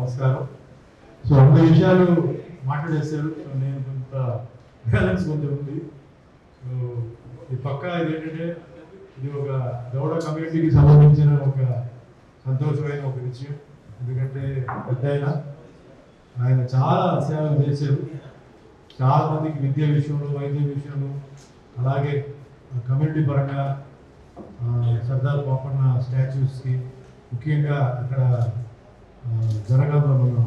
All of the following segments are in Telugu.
నమస్కారం. సో అన్ని విషయాలు మాట్లాడేశారు. సో నేను కొంత బ్యాలెన్స్ కొంచెం ఉంది. సో ఈ పక్క ఇదేంటంటే ఇది ఒక గౌడ కమ్యూనిటీకి సంబంధించిన ఒక సంతోషమైన ఒక విషయం. ఎందుకంటే పెద్ద ఆయన చాలా సేవలు చేశారు. చాలా మందికి విద్య విషయంలో, వైద్య విషయంలో, అలాగే కమ్యూనిటీ పరంగా సర్దార్ పాపన్న స్టాచ్యూస్కి, ముఖ్యంగా అక్కడ జనగాంలో మన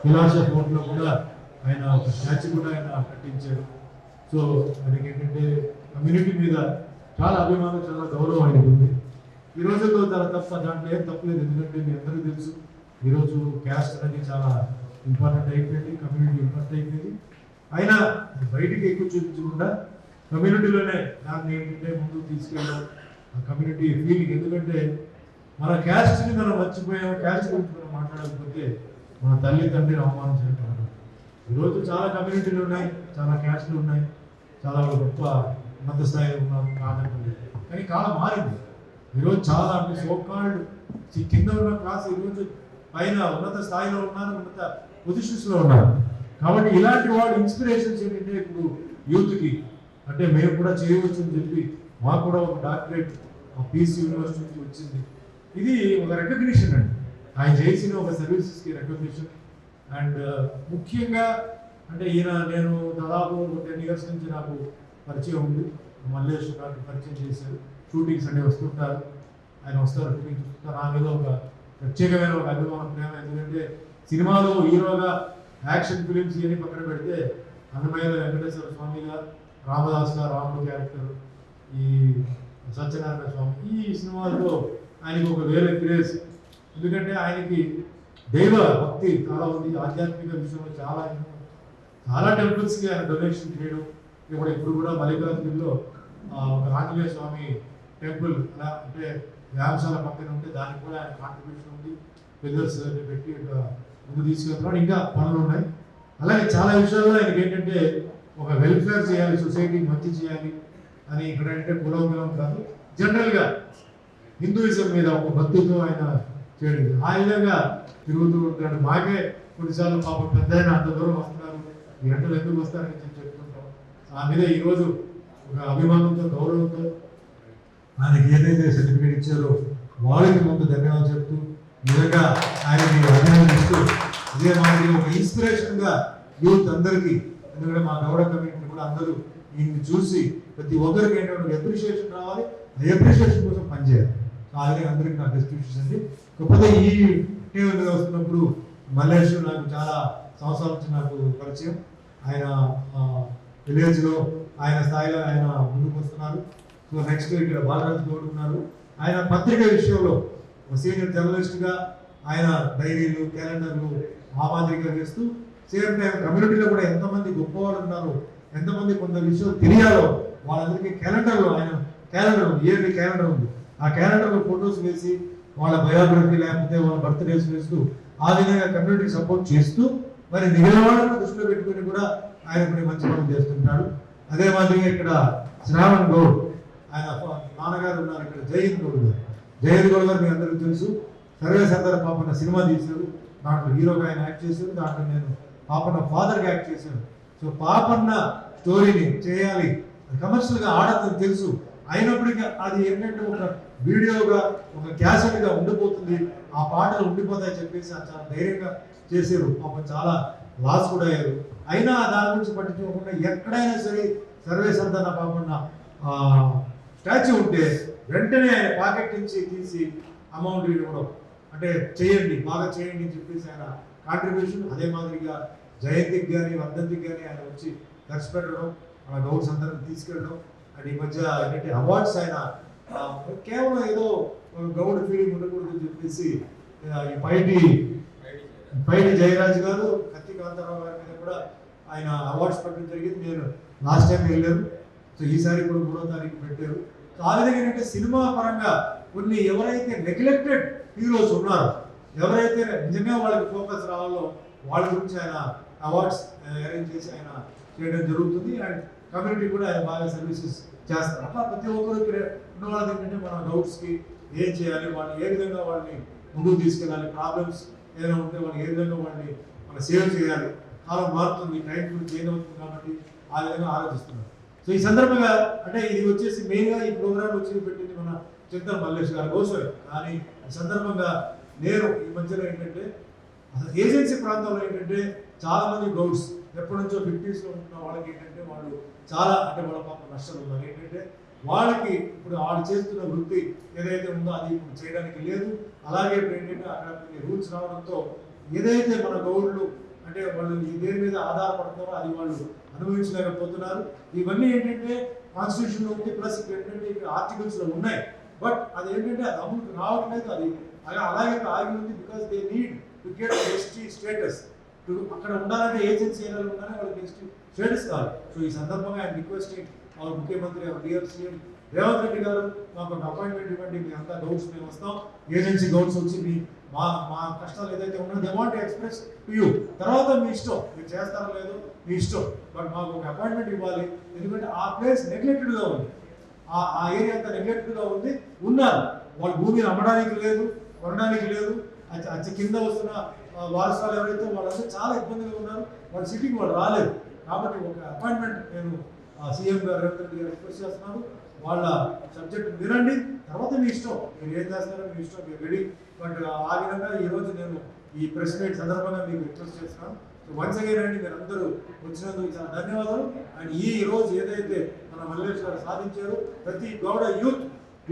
విలాస ఫోర్ట్లో కూడా ఆయన ఒక స్టాచ్యూ కూడా ఆయన కట్టించారు. సో ఆయనకి ఏంటంటే కమ్యూనిటీ మీద చాలా అభిమానం, చాలా గౌరవం ఆయనకు ఉంది. ఈ రోజుల్లో చాలా దాంట్లో ఏం తప్పలేదు. ఎందుకంటే మీ అందరికీ తెలుసు, ఈరోజు క్యాస్ట్ అనేది చాలా ఇంపార్టెంట్ అయిపోయింది, కమ్యూనిటీ ఇంపార్టెంట్ అయిపోయింది. అయినా బయటికి ఎక్కువ చూపించకుండా కమ్యూనిటీలోనే దాన్ని ఏంటంటే ముందుకు తీసుకెళ్ళడం, ఆ కమ్యూనిటీ ఫీలింగ్. ఎందుకంటే మన క్యాస్ట్ని మనం మర్చిపోయాం, క్యాస్ట్ గురించి మనం మాట్లాడకపోతే మన తల్లి తండ్రిని అవమానించినట్టు. ఈరోజు చాలా కమ్యూనిటీలు ఉన్నాయి, చాలా క్యాస్ట్లు ఉన్నాయి, చాలా గొప్ప ఉన్నత స్థాయిలో ఉన్నారు, కాదండి. కానీ కాలం మారింది. ఈరోజు చాలా అంటే సోకాల్డ్ కింద ఉన్న క్లాస్ ఈరోజు పైన ఉన్నత స్థాయిలో ఉన్నారు, ఉన్నత పొజిషన్స్లో ఉన్నారు. కాబట్టి ఇలాంటి వాళ్ళు ఇన్స్పిరేషన్స్ ఏంటంటే ఇప్పుడు యూత్కి అంటే మేము కూడా చేయవచ్చు అని చెప్పి మాకు కూడా ఒక డాక్టరేట్ పీస్ యూనివర్సిటీ నుంచి వచ్చింది. ఇది ఒక రికగ్నిషన్ అండి, ఆయన చేసిన ఒక సర్వీసెస్కి రికగ్నిషన్. అండ్ ముఖ్యంగా అంటే నేను దాదాపు 10 years నుంచి నాకు పరిచయం ఉంది. మల్లేష్ నాకు పరిచయం చేశారు. షూటింగ్స్ అన్నీ వస్తుంటారు, ఆయన వస్తారు, షూటింగ్ చూస్తుంటారు. నా మీద ఒక ప్రత్యేకమైన ఒక అభిమాన ప్రేమ. ఎందుకంటే సినిమాలో హీరోగా యాక్షన్ ఫిలిమ్స్ ఇవన్నీ పక్కన పెడితే అన్నమయ్య వెంకటేశ్వర స్వామిగా, రామదాస్ గారు రాముడు క్యారెక్టర్, ఈ సత్యనారాయణ స్వామి, ఈ సినిమాల్లో ఆయనకి ఒక వేరే క్రేజ్. ఎందుకంటే ఆయనకి దైవ భక్తి చాలా ఉంది, ఆధ్యాత్మిక విషయంలో చాలా టెంపుల్స్కి ఆయన డొనేషన్ చేయడం. ఇప్పుడు కూడా మల్లికార్జునలో ఒక ఆంజనేయ స్వామి టెంపుల్ అలా అంటే వ్యాయామశాల పక్కన ఉంటే దానికి కూడా ఆయన కాంట్రిబ్యూషన్ ఉంది. పెద్దర్స్ పెట్టి ముందు తీసుకెళ్తున్నాడు. ఇంకా పనులు ఉన్నాయి. అలాగే చాలా విషయాల్లో ఆయనకి ఏంటంటే ఒక వెల్ఫేర్ చేయాలి, సొసైటీకి మంచి చేయాలి అని. ఇక్కడ అంటే కులం కాదు, జనరల్గా హిందూయిజం మీద ఒక భక్తితో ఆయన చేయడం. ఆ విధంగా తిరుగుతూ ఉంటాడు. మాకే కొన్నిసార్లు పాపం పెద్ద ఆయన అంత దూరం వస్తున్నారు, ఈ గంటలు ఎందుకు వస్తారని చెప్తుంటాం. ఆ మీద ఈరోజు ఒక అభిమానంతో, గౌరవంతో ఆయనకి ఏదైతే సర్టిఫికేట్ ఇచ్చారో వాళ్ళకి ముందు ధన్యవాదాలు చెప్తూ, ఈ విధంగా ఆయనకి అభినందిస్తూ, ఇదే మాదిరి ఒక ఇన్స్పిరేషన్గా యూత్ అందరికీ. ఎందుకంటే మా గౌడ కమ్యూనిటీ కూడా అందరూ ఈయన్ని చూసి ప్రతి ఒక్కరికి ఏంటంటే అప్రిషియేషన్ రావాలి, ఆ అప్రిషియేషన్ కోసం పనిచేయాలి. అలాగే అందరికీ నాకు డిస్ట్రిబ్యూషన్ అండి. కాకపోతే ఈ టీవీ వస్తున్నప్పుడు మల్లేష్ నాకు చాలా సంవత్సరాల నుంచి నాకు పరిచయం. ఆయన విలేజ్లో ఆయన స్థాయిలో ఆయన ముందుకు వస్తున్నారు. సో నెక్స్ట్ ఇక్కడ బాలరాజు గౌడ్ ఉన్నారు. ఆయన పత్రిక విషయంలో సీనియర్ జర్నలిస్ట్గా ఆయన డైరీలు, క్యాలెండర్లు ఆ మాదిరిగా వేస్తూ, సేమ్ టైం కమ్యూనిటీలో కూడా ఎంతమంది గొప్పవాళ్ళు ఉన్నారు, ఎంతమంది కొంత విషయాలు తెలియాలో వాళ్ళందరికీ క్యాలెండర్లో ఆయన క్యాలెండర్ ఉంది, ఇయర్లీ క్యాలెండర్ ఉంది. ఆ క్యాలెండర్లో ఫొటోస్ వేసి వాళ్ళ బయోగ్రఫీ లేకపోతే వాళ్ళ బర్త్డేస్ వేస్తూ ఆ విధంగా కమ్యూనిటీకి సపోర్ట్ చేస్తూ మరి మిగిలిన వాళ్ళని దృష్టిలో పెట్టుకుని కూడా ఆయన కొన్ని మంచి పనులు చేస్తుంటాడు. అదే మాదిరిగా ఇక్కడ శ్రావణ్ గౌడ్, ఆయన నాన్నగారు ఉన్నారు ఇక్కడ, జయంత్ గౌడ్ గారు. జయంత్ గౌడ్ గారు మీ అందరికీ తెలుసు, సర్వే సర్దార్ పాపన్న సినిమా తీశారు, దాంట్లో హీరోగా ఆయన యాక్ట్ చేశారు. దాంట్లో నేను పాపన్న ఫాదర్గా యాక్ట్ చేశాను. సో పాపన్న స్టోరీని చేయాలి, కమర్షియల్గా ఆడదని తెలుసు, అయినప్పటికీ అది ఏంటంటే ఒక వీడియోగా, ఒక క్యాసెట్గా ఉండిపోతుంది, ఆ పాటలు ఉండిపోతాయని చెప్పేసి చాలా ధైర్యంగా చేశారు. పాపం చాలా లాస్ కూడా అయ్యారు. అయినా దాని గురించి పట్టించుకోకుండా ఎక్కడైనా సరే సర్వే సర్దార్ పాపన్న స్టాచ్యూ ఉంటే వెంటనే ఆయన పాకెట్ నుంచి తీసి అమౌంట్ ఇవ్వడం, అంటే చేయండి, బాగా చేయండి అని చెప్పేసి ఆయన కాంట్రిబ్యూషన్. అదే మాదిరిగా జయంతికి కానీ వర్ధంతికి కానీ ఆయన వచ్చి ఖర్చు పెట్టడం, మన గౌడ్స్ అందరిని తీసుకెళ్ళడం. అండ్ ఈ మధ్య ఏంటంటే అవార్డ్స్ ఆయన కేవలం ఏదో గౌడ్ ఫీలింగ్ ఉండకూడదని చెప్పేసి ఈ పైటి జయరాజ్ గారు, కత్తి కాంతారావు గారి మీద కూడా ఆయన అవార్డ్స్ పెట్టడం జరిగింది. నేను లాస్ట్ టైం వెళ్ళాను. సో ఈసారి కూడా 3వ తారీఖు పెట్టారు. సో ఆ విధంగా ఏంటంటే సినిమా పరంగా కొన్ని ఎవరైతే నెగ్లెక్టెడ్ హీరోస్ ఉన్నారో, ఎవరైతే నిజంగా వాళ్ళకి ఫోకస్ రావాలో వాళ్ళ గురించి ఆయన అవార్డ్స్ అరేంజ్ చేసి ఆయన చేయడం జరుగుతుంది. అండ్ కమ్యూనిటీ కూడా ఆయన బాగా సర్వీసెస్ చేస్తారు. అట్లా ప్రతి ఒక్కరు ఇక్కడ ఉన్న వాళ్ళకి ఏంటంటే మన డౌట్స్కి ఏం చేయాలి, వాళ్ళని ఏ విధంగా వాళ్ళని ముందుకు తీసుకెళ్ళాలి, ప్రాబ్లమ్స్ ఏదైనా ఉంటే వాళ్ళు ఏ విధంగా వాళ్ళని మన సేవ్ చేయాలి. కాలం మారుతుంది, టైం కూడా చేంజ్ అవుతుంది కాబట్టి ఆ విధంగా ఆలోచిస్తున్నారు. సో ఈ సందర్భంగా అంటే ఇది వచ్చేసి మెయిన్గా ఈ ప్రోగ్రామ్ వచ్చి పెట్టింది మన చింతన మల్లేష్ గారి కోసమే. కానీ ఈ సందర్భంగా నేను ఈ మధ్యలో ఏంటంటే అసలు ఏజెన్సీ ప్రాంతంలో ఏంటంటే చాలా మంది గౌడ్స్ ఎప్పటి నుంచో 50s లో ఉంటున్న వాళ్ళకి ఏంటంటే వాళ్ళు చాలా అంటే వాళ్ళ పాప నష్టాలు ఉన్నారు. ఏంటంటే వాళ్ళకి ఇప్పుడు వాళ్ళు చేస్తున్న వృత్తి ఏదైతే ఉందో అది ఇప్పుడు చేయడానికి లేదు. అలాగే ఇప్పుడు ఏంటంటే అక్కడ కొన్ని రూల్స్ రావడంతో ఏదైతే మన గౌడ్లు అంటే వాళ్ళు దేని మీద ఆధారపడుతున్నారో అది వాళ్ళు అనుభవించలేకపోతున్నారు. ఇవన్నీ ఏంటంటే కాన్స్టిట్యూషన్ లో ఉంది, ప్లస్ ఏంటంటే ఇక్కడ ఆర్టికల్స్ లో ఉన్నాయి. బట్ అది ఏంటంటే అది అమలుకు రావట్లేదు. అది అలాగే ఆగి ఉంది. Because they need to get ST status. అక్కడ ఉండాలంటే ఏజెన్సీ ఏరియాలో ఉండాలని వాళ్ళకి ఎస్టీ స్టేటస్ కావాలి. సో ఈ సందర్భంగా ఆయన రిక్వెస్టింగ్ అవర్ ముఖ్యమంత్రి our dear CM Revanth Reddy గారు మాకు ఒక అపాయింట్మెంట్ ఇవ్వండి, మీ అంతా గౌడ్స్ మేము వస్తాం, ఏజెన్సీ గౌడ్స్ వచ్చి మీ మా కష్టాలు ఏదైతే ఉన్నాయో they want express to you. తర్వాత మీ ఇష్టం, మీరు చేస్తారో లేదో మీ ఇష్టం, బట్ మాకు ఒక అపాయింట్మెంట్ ఇవ్వాలి. ఎందుకంటే ఆ ప్లేస్ నెగ్లెక్టెడ్గా ఉంది, ఆ ఏరియా అంతా నెగ్లెక్టెడ్గా ఉంది. ఉన్నారు వాళ్ళు భూమిని అమ్మడానికి లేదు, కొనడానికి లేదు. అచ్చ కింద వస్తున్న వారసాలు ఎవరైతే వాళ్ళందరూ చాలా ఇబ్బందులు ఉన్నారు. వాళ్ళ సిటీకి వాళ్ళు రాలేదు. కాబట్టి ఒక అపాయింట్మెంట్ నేను సీఎం గారు రేవంత్ రెడ్డి గారు రిక్వెస్ట్ చేస్తున్నాను. వాళ్ళ సబ్జెక్ట్ వినండి, తర్వాత మీ ఇష్టం, మీరు ఏం చేస్తారో మీ ఇష్టం, మీరు రెడీ. బట్ ఆ విధంగా ఈరోజు నేను ఈ ప్రెస్ మీట్ సందర్భంగా మీకు రిక్వెస్ట్ చేస్తున్నాను. సో వన్స్ అగైన్ అండి, మీరు అందరూ వచ్చినందుకు చాలా ధన్యవాదాలు. అండ్ ఈ రోజు ఏదైతే మన మల్లేష్ గారు సాధించారో ప్రతి గౌడ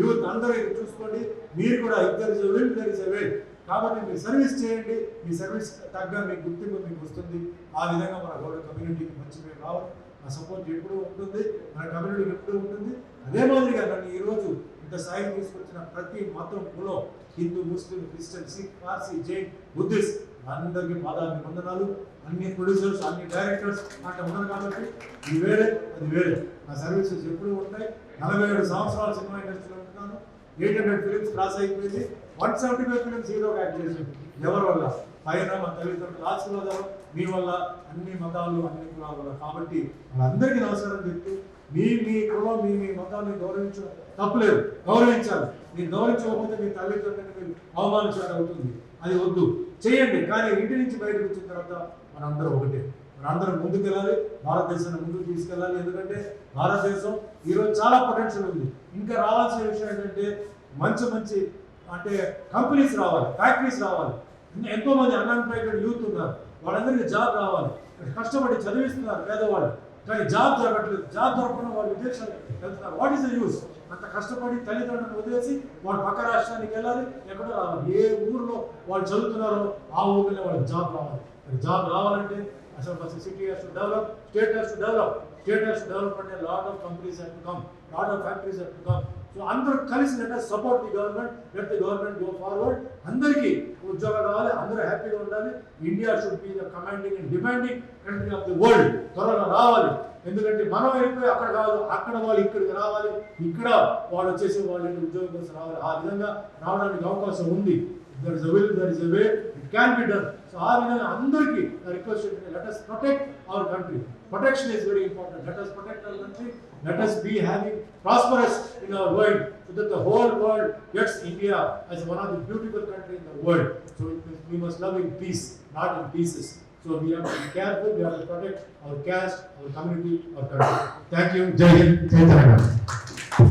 యూత్ అందరూ ఇది చూసుకోండి. మీరు కూడా if there is a will there is a way. కాబట్టి మీరు సర్వీస్ చేయండి, మీ సర్వీస్ తగ్గ మీకు గుర్తింపు మీకు వస్తుంది. ఆ విధంగా మన గౌడ కమ్యూనిటీకి మంచి పేరు రావాలి. నా సపోర్ట్ ఎప్పుడు ఉంటుంది, మన కమ్యూనిటీకి ఎప్పుడు ఉంటుంది. అదే మాదిరిగా నన్ను ఈరోజు ఇంత స్థాయికి తీసుకొచ్చిన ప్రతి మతం, కులం, Hindu, Muslim, Christian, Sikh, Parsi, Jain, Buddhist అందరికీ పాదాన్ని వందనాలు. అన్ని ప్రొడ్యూసర్స్, అన్ని డైరెక్టర్స్ అంటే ఉన్నారు కాబట్టి ఇది వేరే అది వేరే. నా సర్వీసెస్ ఎప్పుడు ఉంటాయి. 47 సంవత్సరాల సినిమా ఇండస్ట్రీలో ఉంటున్నాను. 800 ఫిలిమ్స్ క్రాస్ అయిపోయింది. 175 ఫిలిమ్స్ హీరోగా యాక్ట్ చేసి ఎవరి వల్ల? పైన మన తల్లిదండ్రులు ఆశీర్వాదాలు, మీ వల్ల, అన్ని మతాలు, అన్ని కులాల వల్ల. కాబట్టి వాళ్ళందరికీ నమస్కారం చెప్తూ మీ కులం, మీ మతాన్ని గౌరవించడం తప్పులేదు, గౌరవించాలి. మీరు గౌరవించకపోతే మీ తల్లిదండ్రులని మీరు అవమానించడం అవుతుంది. అది వద్దు, చేయండి. కానీ ఇంటి నుంచి బయటకు వచ్చిన తర్వాత మనందరం ఒకటే. మనందరం ముందుకు వెళ్ళాలి, భారతదేశాన్ని ముందుకు తీసుకెళ్ళాలి. ఎందుకంటే భారతదేశం ఈరోజు చాలా పొటెన్షియల్ ఉంది. ఇంకా రావాల్సిన విషయం ఏంటంటే మంచి అంటే కంపెనీస్ రావాలి, ఫ్యాక్టరీస్ రావాలి. ఎంతో మంది అన్ఎంప్లాయిడ్ యూత్ ఉన్నారు, వాళ్ళందరికీ జాబ్ రావాలి. కష్టపడి చదివిస్తున్నారు పేదవాళ్ళు, కానీ జాబ్ దొరకట్లేదు. జాబ్ దొరకకుండా వాళ్ళు విదేశాలు వెళ్తున్నారు. What is the use? అంత కష్టపడి తల్లిదండ్రులను వదిలేసి వాళ్ళు పక్క రాష్ట్రానికి వెళ్ళాలి, ఎక్కడో రావాలి. ఏ ఊరిలో వాళ్ళు చదువుతున్నారో ఆ ఊరిలో వాళ్ళకి జాబ్ రావాలి. జాబ్ రావాలంటే అసలు city has to develop, state has to develop. State has to develop అంటే lot of companies have to come, lot of factories have to come. So అందరూ కలిసి support the government, let the government go forward. అందరికీ ఉద్యోగాలు రావాలి, అందరూ హ్యాపీగా ఉండాలి. India should be the commanding and demanding country of the world. త్వరలో రావాలి. ఎందుకంటే మనం వెళ్ళిపోయి అక్కడ కాదు, అక్కడ వాళ్ళు ఇక్కడికి రావాలి, ఇక్కడ వాళ్ళు వచ్చేసి వాళ్ళ ఉద్యోగం కోసం రావాలి. ఆ విధంగా రావడానికి అవకాశం ఉంది. There is a will, there is a way, it can be done. So ఆ విధంగా అందరికీ రిక్వెస్ట్ ఏంటంటే let us protect our country. Protection is very important. Let us protect our country. Let us be having prosperous in our world, so that the whole world gets India as one of the beautiful country in the world. So we must love in peace, not in pieces. So we have to be careful. We have to protect our caste, our community, our country. Thank you. Jai Hind. Jai Telangana.